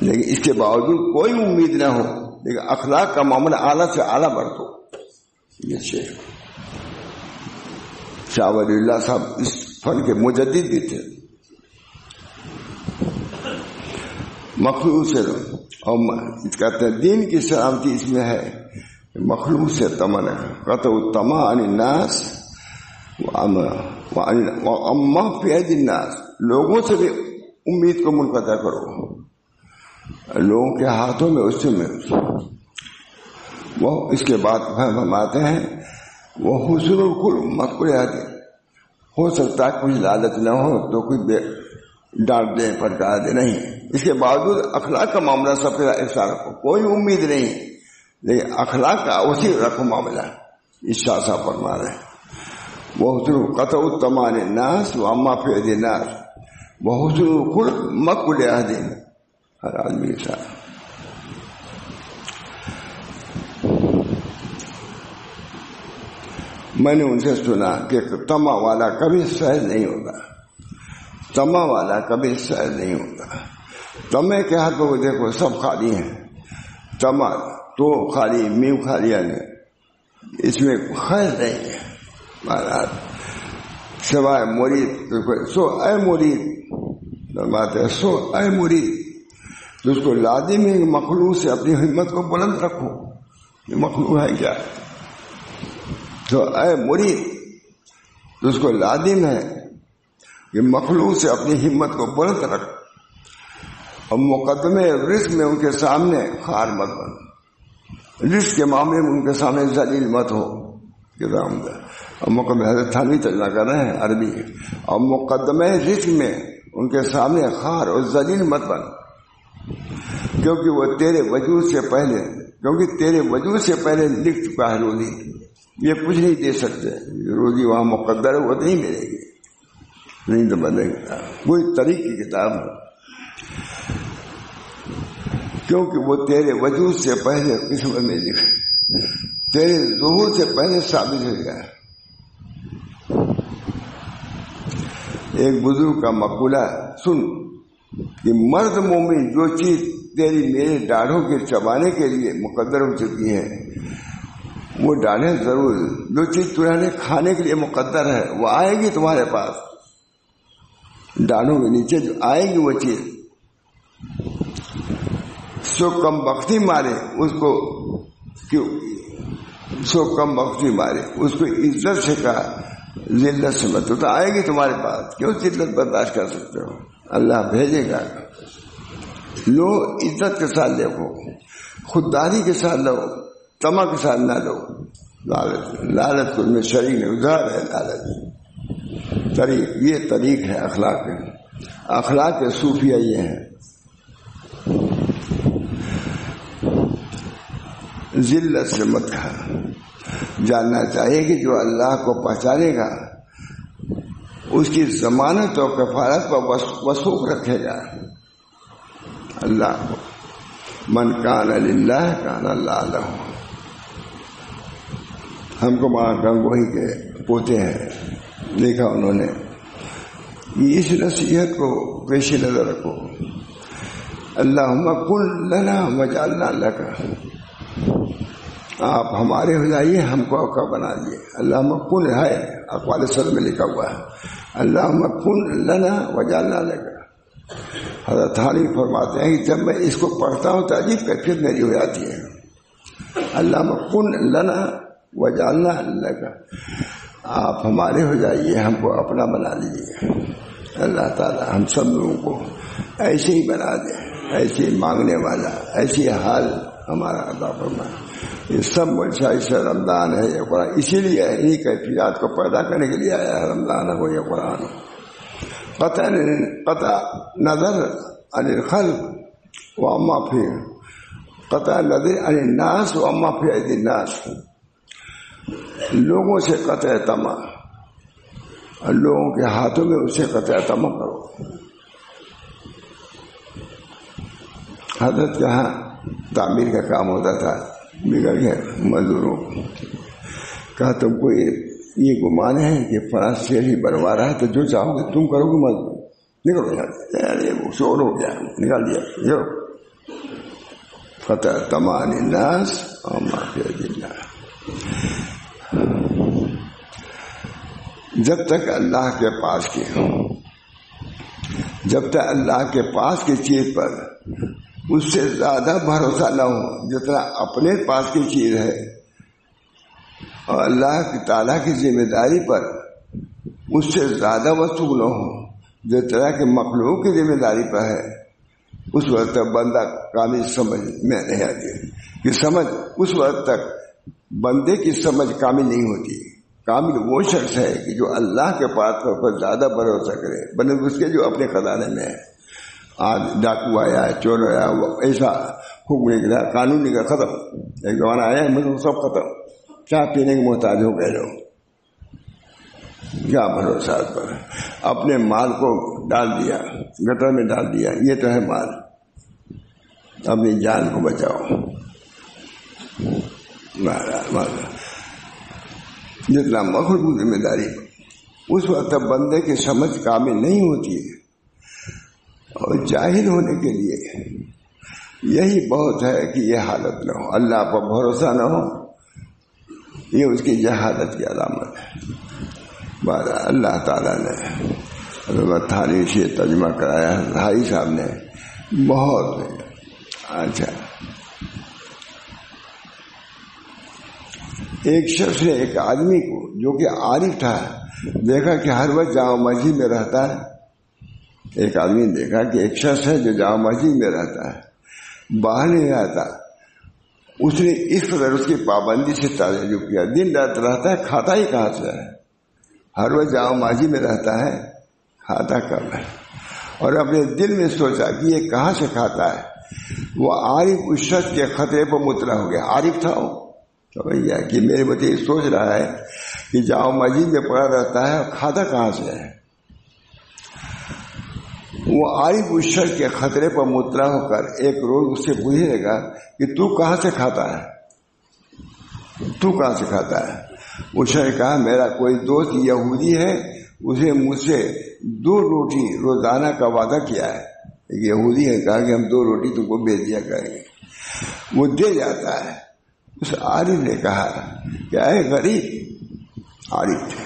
لیکن اس کے باوجود کوئی امید نہ ہو، لیکن اخلاق کا معاملہ اعلیٰ سے اعلیٰ برتو. یہ شیخ شاہ ولی اللہ صاحب اس فن کے مجدد بھی تھے. مخلوق سے اور کہتے ہیں دین کی سلامتی اس میں ہے مخلوق سے تمنا قطع الطمع عن الناس واما فی اید الناس، لوگوں سے بھی امید کو منقطع کرو، لوگوں کے ہاتھوں میں اس سے وہ اس کے بعد فرماتے ہیں وہ حسن الخلق مت کو یاد ہو سکتا ہے کچھ لالچ نہ ہو تو کوئی ڈانٹ دے پھٹکار دے، نہیں، اس کے باوجود اخلاق کا معاملہ سب کے ایسا رکھو، کوئی امید نہیں لیکن اخلاق کا اسی رکھو معاملہ. اس شاہ صاحب فرما رہے ہیں وہ حسن قطع الطمع عن الناس واما فی اید الناس وہ حسن الخلق مت کو یاد ہر آدمی کے ساتھ. میں نے ان سے سنا کہ طمع والا کبھی سہل نہیں ہوتا، طمع والا کبھی سہل نہیں ہوتا. طمع کے ہاتھوں کو دیکھو سب خالی ہیں، طمع تو خالی میم خالی ہے، اس میں خیر نہیں ہے. مہاراج سوائے مرید سو اے مرید فرماتے سو اے مرید، تو اس کو لازم ہے مخلوق سے اپنی ہمت کو بلند رکھو. یہ مخلوق ہے کیا؟ تو اے مرید، تو اس کو لازم ہے کہ مخلوق سے اپنی ہمت کو بلند رکھ اور مقدمے رزق میں ان کے سامنے خار مت بن، رزق کے معاملے میں ان کے سامنے ذلیل مت ہو. اور مقدمے حضرت تھانوی ترجمہ کر رہے ہیں عربی، اور مقدمے رزق میں ان کے سامنے خار اور ذلیل مت بن، کیونکہ وہ تیرے وجود سے پہلے لکھ چکا ہے روزی. یہ کچھ نہیں دے سکتے، روزی وہاں مقدر ہے وہ نہیں ملے گی، نہیں تو بنے گا. کوئی طریق کی کتاب ہے کیونکہ وہ تیرے وجود سے پہلے قسمت میں لکھے، تیرے ظہور سے پہلے ثابت ہو گیا. ایک بزرگ کا مقولہ سن کہ مرد مومن جو چیز تیری میرے ڈاڑھوں کے چبانے کے لیے مقدر ہو چکی ہے وہ ڈالیں ضرور. جو چیز تمہارے کھانے کے لیے مقدر ہے وہ آئے گی تمہارے پاس، ڈالوں کے نیچے جو آئے گی وہ چیز. سو کم بختی مارے اس کو کیوں، سو کم بختی مارے اس کو عزت سے کہا ذلت سے مت، تو آئے گی تمہارے پاس، کیوں ذلت برداشت کر سکتے ہو؟ اللہ بھیجے گا. لو عزت کے ساتھ دیکھو، خودداری کے ساتھ لو، طمع کے ساتھ نہ لو. لالچ میں شریک نہیں، ادھر ہے لالچ. طریق یہ طریق ہے اخلاق کے صوفیہ یہ ہیں. ذلت سے مت کھا، جاننا چاہیے کہ جو اللہ کو پہچانے گا اس کی ضمانت اور کفارت پر وثوق رکھے گا. اللہ کو من کان للہ کان اللہ لہ. ہم کو ماں گنگوہی کے پوتے ہیں، دیکھا انہوں نے. اس نصیحت کو پیش نظر رکھو، اللہم کن لنا وجعلنا لک، آپ ہمارے ہو جائیے ہم کو آپ کا بنا دیے. اللہم کن ہے اقوال صدر میں لکھا ہوا ہے، اللہم کن لنا وجعلنا لک. حضرت تھانوی فرماتے ہیں کہ جب میں اس کو پڑھتا ہوں تو عجیب کیفیت میری ہو جاتی ہے. اللہم کن لنا وجعلنا لک، آپ ہمارے ہو جائیے ہم کو اپنا بنا لیجیے. اللہ تعالی ہم سب لوگوں کو ایسے ہی بنا دے، ایسے ہی مانگنے والا، ایسی حال ہمارا عطا فرمائے. یہ سب منشا رمضان ہے، یہ قرآن اسی لیے انہی کیفیات کو پیدا کرنے کے لیے آیا ہے رمضان کو یہ قرآن. قطع نظر عن الخلق واما فی، قطع نظر عن الناس واما فی ایدی الناس. لوگوں سے قطع طمع، لوگوں کے ہاتھوں میں اسے قطع طمع کرو. حضرت کے ہاں تعمیر کا کام ہوتا تھا، بگڑ گیا مزدوروں کو، کہا تم کو یہ گمان ہے کہ فلاں شیر ہی بنوا رہا ہے تو جو چاہو گے تم کرو گے، مت نکلو یار، یہ شور ہو گیا، نکال دیا جو فتح تمان الناس اور معافی اللہ۔ جب تک اللہ کے پاس کی جب تک اللہ کے پاس کی چیز پر اس سے زیادہ بھروسہ نہ ہو جتنا اپنے پاس کی چیز ہے، اور اللہ تعالیٰ کی ذمہ داری پر اس سے زیادہ وصول نہ ہو جس طرح کے مخلوق کی ذمہ داری پر ہے، اس وقت تک بندہ کامل سمجھ میں نہیں آتی کہ سمجھ اس وقت تک بندے کی سمجھ کامل نہیں ہوتی۔ کامل وہ شخص ہے کہ جو اللہ کے پاس پر زیادہ بھروسہ کرے بنسبت اس کے جو اپنے خزانے میں ہے۔ آج ڈاکو آیا، چور آیا، ایسا حکم نکلا، قانون نکلا، ختم۔ ایک زمانہ آیا مطلب سب ختم، چائے پینے کے محتاج ہو گئے لوگ۔ کیا بھروسہ اس پر؟ اپنے مال کو ڈال دیا، گٹر میں ڈال دیا، یہ تو ہے مال، اپنی جان کو بچاؤ۔ جتنا مخلوق ذمہ داری اس وقت بندے کی سمجھ کامل نہیں ہوتی ہے، اور جاہل ہونے کے لیے یہی بہت ہے کہ یہ حالت نہ ہو، اللہ پر بھروسہ نہ ہو، یہ اس کی جہالت کی علامت ہے۔ بہرحال اللہ تعالیٰ نے حضرت تھانی سے ترجمہ کرایا، بھائی صاحب نے بہت اچھا۔ ایک شخص نے ایک آدمی کو جو کہ عارف تھا دیکھا کہ ہر وقت جامع مسجد میں رہتا ہے۔ ایک آدمی نے دیکھا کہ ایک شخص ہے جو جامع مسجد میں رہتا ہے، باہر نہیں رہتا۔ اس نے اس قدر اس کی پابندی سے تعجب کیا، دن رات رہتا ہے، کھاتا ہی کہاں سے ہے؟ ہر وقت جامع مسجد میں رہتا ہے، کھاتا کب ہے؟ اور اپنے دل میں سوچا کہ یہ کہاں سے کھاتا ہے۔ وہ عارف اس شخص کے خطرے پر مطلع ہو گیا۔ عارف تھا وہ تو بھیا کہ میرے بچے سوچ رہا ہے کہ جامع مسجد میں پڑا رہتا ہے اور کھاتا کہاں سے ہے۔ وہ عارف اس شخص کے خطرے پر مطلع ہو کر ایک روز اس سے پوچھنے لگا کہ تو کہاں سے کھاتا ہے، تو کہاں سے کھاتا ہے؟ اس شخص نے کہا میرا کوئی دوست یہودی ہے، اسے مجھ سے 2 روٹی روزانہ کا وعدہ کیا ہے۔ ایک یہودی ہے، کہا کہ ہم 2 روٹی تم کو بھیج دیا کریں گے، وہ دے جاتا ہے۔ اس عارف نے کہا کہ اے غریب، عارف تھے۔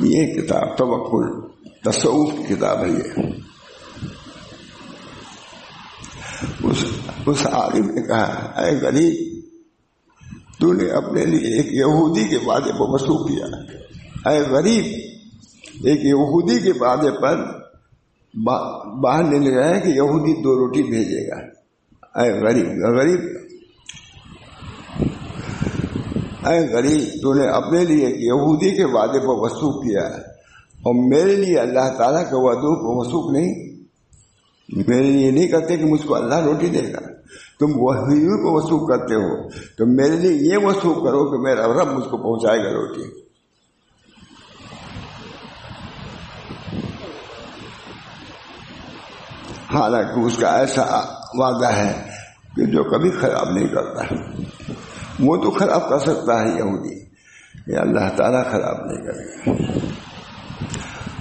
یہ کتاب توکل تصوف کی کتاب ہے۔ یہ اس عارف نے کہا اے غریب، تو نے اپنے لیے ایک یہودی کے وعدے پر وصول کیا۔ اے غریب، ایک یہودی کے وعدے پر باہر نہیں لگایا کہ یہودی 2 روٹی بھیجے گا۔ اے غریب، غریب، اے غریب، تو نے اپنے لیے ایک یہودی کے وعدے پر وصول کیا اور میرے لیے اللہ تعالیٰ کے وعدوں پر وصول نہیں۔ میرے لیے نہیں کرتے کہ مجھ کو اللہ روٹی دے گا، تم وحیوں کو وصول کرتے ہو تو میرے لیے یہ وصول کرو کہ میرا رب مجھ کو پہنچائے گا روٹی۔ حالانکہ اس کا ایسا وعدہ ہے کہ جو کبھی خراب نہیں کرتا۔ وہ تو خراب کر سکتا ہے یہودی، یہ اللہ تعالیٰ خراب نہیں کرے گا۔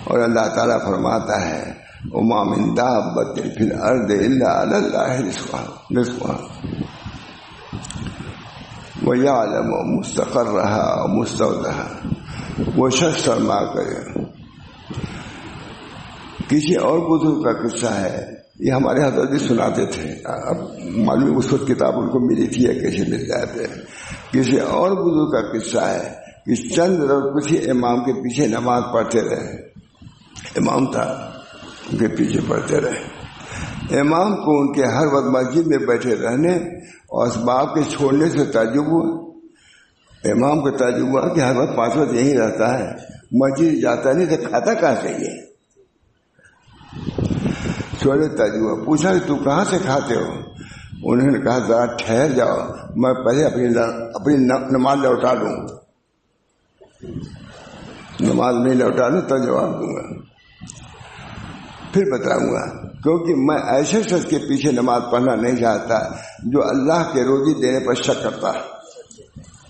اور اللہ تعالیٰ فرماتا ہے وَمَا مِن دَابَّةٍ فِي الْأَرْضِ إِلَّا عَلَى اللَّهِ رِزْقُهَا وَيَعْلَمُ مُسْتَقَرَّهَا وَمُسْتَوْدَعَهَا۔ وہ شخص سرما کرے۔ کسی اور بزرگ کا قصہ ہے، یہ ہمارے حضرت بھی سناتے تھے، اب معلوم اس وقت کتاب ان کو ملی تھی یا کیسے مل جاتے۔ کسی اور بزرگ کا قصہ ہے کہ چند روز کسی امام کے پیچھے نماز پڑھتے رہے۔ امام تھا، ان کے پیچھے پڑھتے رہے۔ امام کو ان کے ہر وقت مسجد میں بیٹھے رہنے اور اسباب کے چھوڑنے سے تعجب ہوا۔ امام کو تعجب ہوا کہ ہر وقت 5 وقت یہیں رہتا ہے، مسجد جاتا نہیں تو کھاتا کہاں سے یہ؟ چھوڑے تجربہ پوچھا کہ تو کہاں سے کھاتے ہو؟ انہوں نے کہا ذرا ٹھہر جاؤ، میں پہلے اپنی نماز لوٹا لوں، نماز نہیں لوٹا لوں تو جواب دوں گا، پھر بتاؤں گا، کیونکہ میں ایسے شخص کے پیچھے نماز پڑھنا نہیں چاہتا جو اللہ کے روزی دینے پر شک کرتا ہے۔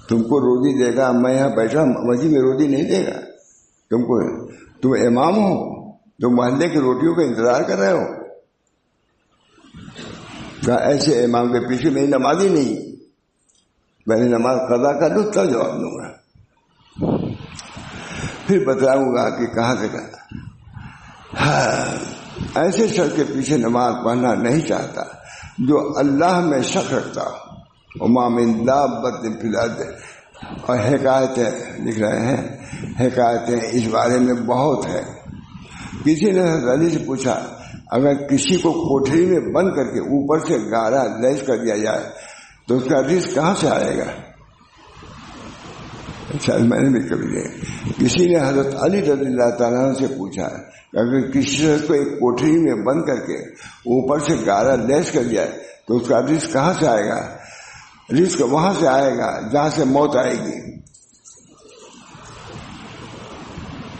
تم کو روزی دے گا، میں یہاں بیٹھا مسجد میں روزی نہیں دے گا تم کو؟ تم امام ہو، تم محلے کی روٹیوں کا انتظار کر رہے ہو؟ کہا ایسے امام کے پیچھے میری نماز ہی نہیں، میں نے نماز قضا کر لوں تب جواب دوں گا، پھر بتاؤں گا کہ کہاں سے کہا۔ ایسے شخص کے پیچھے نماز پڑھنا نہیں چاہتا جو اللہ میں شک رکھتا ہو۔ وما من دابۃ فی الارض، اور حکایتیں لکھ رہے ہیں، حکایتیں اس بارے میں بہت ہے۔ کسی نے حضرت علی سے پوچھا اگر کسی کو کوٹھری میں بند کر کے اوپر سے گارا لیس کر دیا جائے تو اس کا رزق کہاں سے آئے گا؟ شاید میں نے بھی کبھی دیکھا، کسی نے حضرت علی رضی اللہ تعالیٰ عنہ سے پوچھا کہ اگر کسی شخص کو ایک کوٹھری میں بند کر کے اوپر سے گارا لیس کر دیا تو اس کا رزق کہاں سے آئے گا؟ رزق وہاں سے آئے گا جہاں سے موت آئے گی۔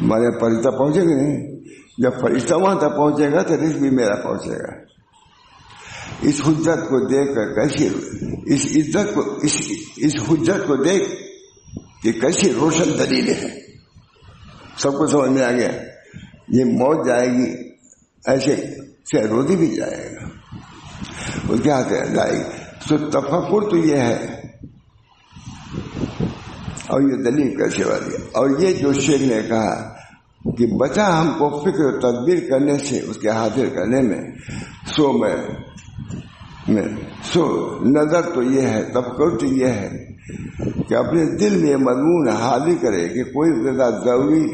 ہمارے فرشتہ پہنچے گا نہیں، جب فرشتہ وہاں تک پہنچے گا تو رزق بھی میرا پہنچے گا۔ اس حجت کو دیکھ کر کیسی، اس عزت کو، اس حجت کو دیکھ کہ کیسی روشن دلیل ہے، سب کو سمجھ میں آ گیا۔ یہ موت جائے گی ایسے سے روزی بھی جائے گا، اس کے ہاتھ جائے گی۔ تو تفکر تو یہ ہے، اور یہ دلیل کیسے والی ہے۔ اور یہ جو شیخ نے کہا کہ بچا ہم کو فکر و تدبیر کرنے سے اس کے حاضر کرنے میں، سو نظر تو یہ ہے، تفکر تو یہ ہے کہ اپنے دل میں مضمون حاضر کرے کہ کوئی غذا ضروری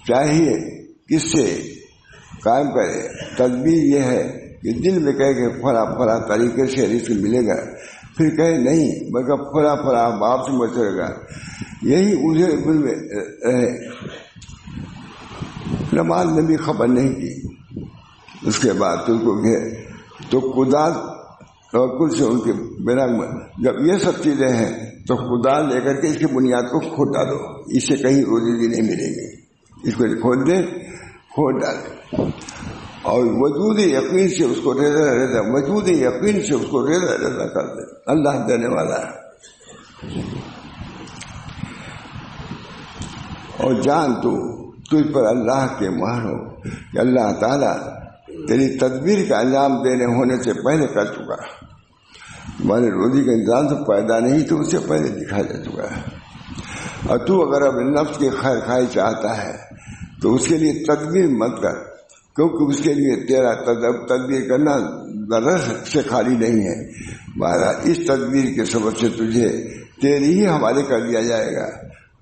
چاہیے کس سے قائم کرے۔ تدبیر یہ ہے کہ دل میں کہے کہ فلاں طریقے سے رزق ملے گا، پھر کہے نہیں بلکہ فلاں باپ سے مچے گا، یہی اسے دل میں رہے۔ نماز نے بھی خبر نہیں کی، اس کے بعد تو خدا توکل سے ان کے بنا، جب یہ سب چیزیں ہیں تو خدا لے کر کے اس کی بنیاد کو کھود ڈالو، اس سے کہیں روزی بھی نہیں ملے گی، اس کو کھود دے، کھود ڈالے، اور وجود یقین سے اس کو رضا وجود یقین سے اس کو رضا کر دے۔ اللہ دینے والا ہے، اور جان تو تجھ پر اللہ کے مہر ہو کہ اللہ تعالیٰ تیری تدبیر کا انجام دینے ہونے سے پہلے کر چکا، تمہارے روزی کا انتظام تو پیدا نہیں تو اس سے پہلے دکھا جا چکا ہے۔ اور تو اگر اب نفس کی خیر خواہی چاہتا ہے تو اس کے لیے تدبیر مت کر، کیونکہ اس کے لیے تیرا تدبیر کرنا ذرا سے خالی نہیں ہے۔ مہاراج اس تدبیر کے سبب سے تجھے تیری ہی حوالے کر دیا جائے گا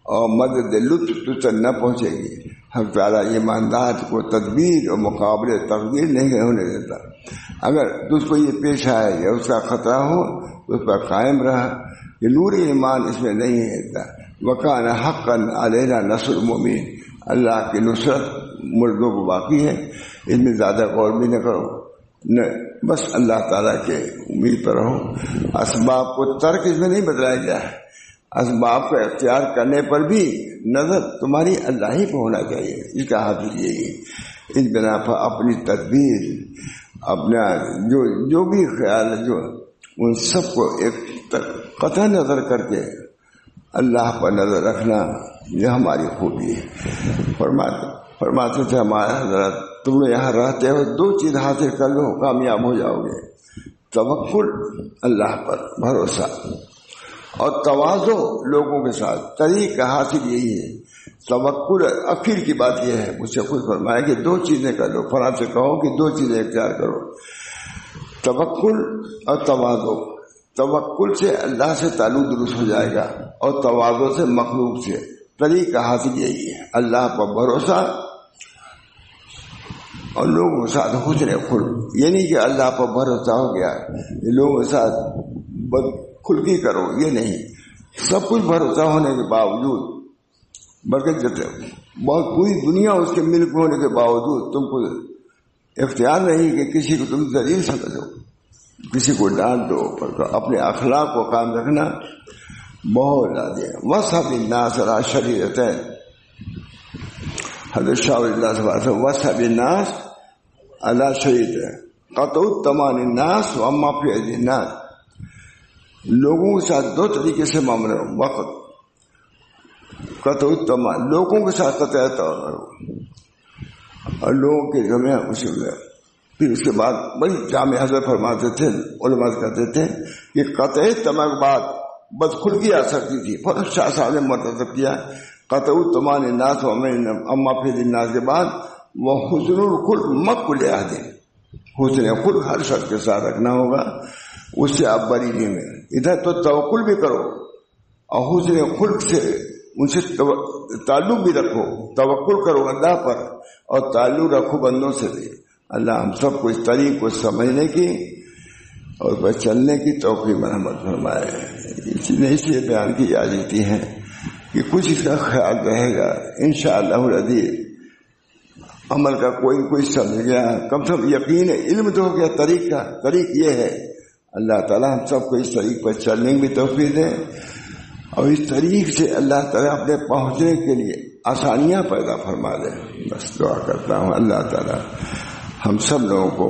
اور مدد لطف تجھ تک نہ پہنچے گی۔ حق تعالیٰ ایماندار کو تدبیر اور مقابلے تقدیر نہیں ہونے دیتا۔ اگر تجھ کو یہ پیش آئے یا اس کا خطرہ ہو تو اس پر قائم رہا، یہ نور ایمان اس میں نہیں ہے۔ وکان حقا علینا نصر المؤمنین، اللہ کی نصرت مردوں کو باقی ہے، اس میں زیادہ غور بھی نہ کرو، بس اللہ تعالیٰ کے امید پر رہو۔ اسباب کو ترک اس میں نہیں بتلایا گیا ہے، اسباب کا اختیار کرنے پر بھی نظر تمہاری اللہ ہی پہ ہونا چاہیے، اس کا حاصل یہی ہے۔ اس بنا پر اپنی تدبیر، اپنا جو بھی خیال ہے، جو ان سب کو ایک قطع نظر کر کے اللہ پر نظر رکھنا، یہ ہماری خوبی ہے۔ فرماتے تھے ہمارے حضرت، تم یہاں رہتے ہو دو چیز حاصل کر لو کامیاب ہو جاؤ گے، توکل اللہ پر بھروسہ، اور تواضع لوگوں کے ساتھ۔ طریقہ حاصل یہی ہے، توکل اخیر کی بات یہ ہے، مجھ سے خود فرمایا کہ دو چیزیں کر لو، فلاں سے کہو کہ دو چیزیں اختیار کرو، توکل اور تواضع۔ توکل سے اللہ سے تعلق درست ہو جائے گا اور تواضع سے مخلوق سے۔ طریقہ حاصل یہی ہے، اللہ پر بھروسہ اور لوگوں کے ساتھ حسن خلق۔ یہ نہیں کہ اللہ پر بھروسہ ہو گیا یہ لوگوں کے ساتھ بد خلقی کرو، یہ نہیں، سب کچھ بھروسہ ہونے کے باوجود، بلکہ بہت پوری دنیا اس کے ملک ہونے کے باوجود تم کو اختیار نہیں کہ کسی کو تم ذلیل سمجھو، کسی کو ڈانٹ دو، پر اپنے اخلاق کو قائم رکھنا بہت زیادہ ہے۔ وصحب الناس علی شریعتین، حضرت شاہ اللہ صلی اللہ علیہ وسلم، وصحب الناس علی شریعتین قطع التمان الناس واما فی اید الناس، لوگوں کے ساتھ دو طریقے سے معاملہ ہو، وقت قطع تمام، لوگوں کے ساتھ قطع طور اور لوگوں کے جمع اسی میں. پھر اس کے بعد بڑی جامع حضرت فرماتے تھے، علماء کہتے تھے کہ قطع تمام کے بعد بدخلقی آ سکتی تھی. فوراً شاہ صاحب نے مرتب کیا قطع تمام الناس اما پھر الناس کے بعد وہ حسن الخلق مکل عہد، حسن خلق ہر شخص کے ساتھ رکھنا ہوگا، اس سے آپ بری نہیں میں. ادھر تو توکل بھی کرو اور حسن خلق سے ان سے تعلق بھی رکھو، توکل کرو اللہ پر اور تعلق رکھو بندوں سے بھی. اللہ ہم سب کو اس طریق کو سمجھنے کی اور بس چلنے کی توفیق مرحمت فرمائے. اس لیے بیان کی جاتی ہیں کہ کچھ اس کا خیال رہے گا انشاءاللہ العزیز. عمل کا کوئی سمجھ گیا، کم سے کم یقین ہے، علم تو ہو گیا طریق کا. طریق یہ ہے، اللہ تعالیٰ ہم سب کو اس طریق پر چلنے کی بھی توفیق دے اور اس طریق سے اللہ تعالیٰ اپنے پہنچنے کے لیے آسانیاں پیدا فرما دے. بس دعا کرتا ہوں اللہ تعالیٰ ہم سب لوگوں کو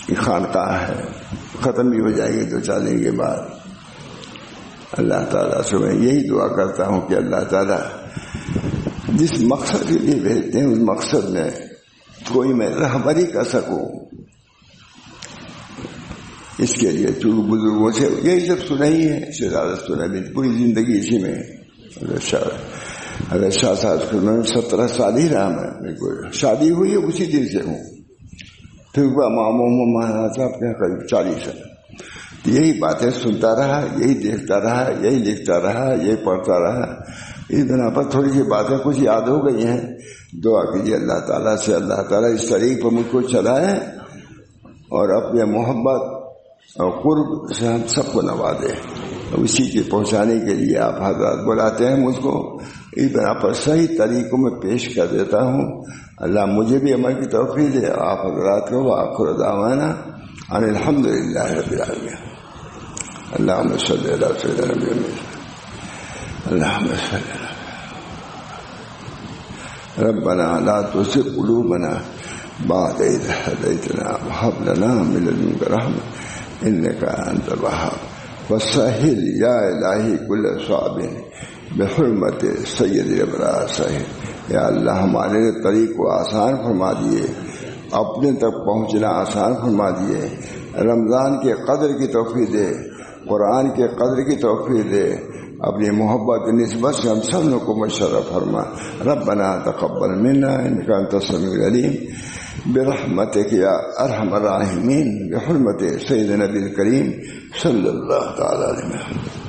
یہ خانقاہ ہے ختم بھی ہو جائے گی 2-4 دن کے بعد. اللہ تعالیٰ سے میں یہی دعا کرتا ہوں کہ اللہ تعالیٰ جس مقصد کے لیے بھیجتے ہیں اس مقصد میں کوئی میں رہبری کر سکوں. اس کے لیے چونکہ بزرگوں سے یہی سب سنا ہی ہے، اس سے زیادہ سنا بھی پوری زندگی اسی میں. اگر شاہ صاحب میں 17 سال ہی رہا میں، بالکل شادی ہوئی ہے اسی دن سے ہوں. پھر مہاراج صاحب کے قریب 40 سال یہی باتیں سنتا رہا، یہی دیکھتا رہا، یہی لکھتا رہا، یہی پڑھتا رہا. اس بنا پر تھوڑی سی باتیں کچھ یاد ہو گئی ہیں. دعا کیجیے اللہ تعالیٰ سے اللہ تعالیٰ اس طریق پر مجھ کو چلائے اور اپنے محبت اور قرب سے ہم سب کو نوازے. اسی کے پہنچانے کے لیے آپ حضرات بلاتے ہیں مجھ کو، اس بنا پر صحیح طریقوں میں پیش کر دیتا ہوں. اللہ مجھے بھی عمل کی توفیق دے، آپ حضرات کو. وآخر دعوانا ان الحمدللہ رب العالمین. اللہم صلی علی سیدنا محمد. اللہم صلی علی ربنا لا تزغ قلوبنا بعد إذ هديتنا وهب لنا من لدنك رحمة إنك أنت الوهاب. وسهل يا إلهي كل صعب بحرمت سید الابرار صاحب. یا اللہ ہمارے طریق کو آسان فرما دیے، اپنے تک پہنچنا آسان فرما دیے. رمضان کے قدر کی توفیق دے، قرآن کے قدر کی توفیق دے. اپنی محبت نسبت سے ہم سب لوگوں کو مشرف فرما. ربنا تقبل منا انک انت السمیع العلیم برحمتک یا ارحم الراحمین بحرمت سید نبی الکریم صلی اللہ تعالی علیہ وسلم.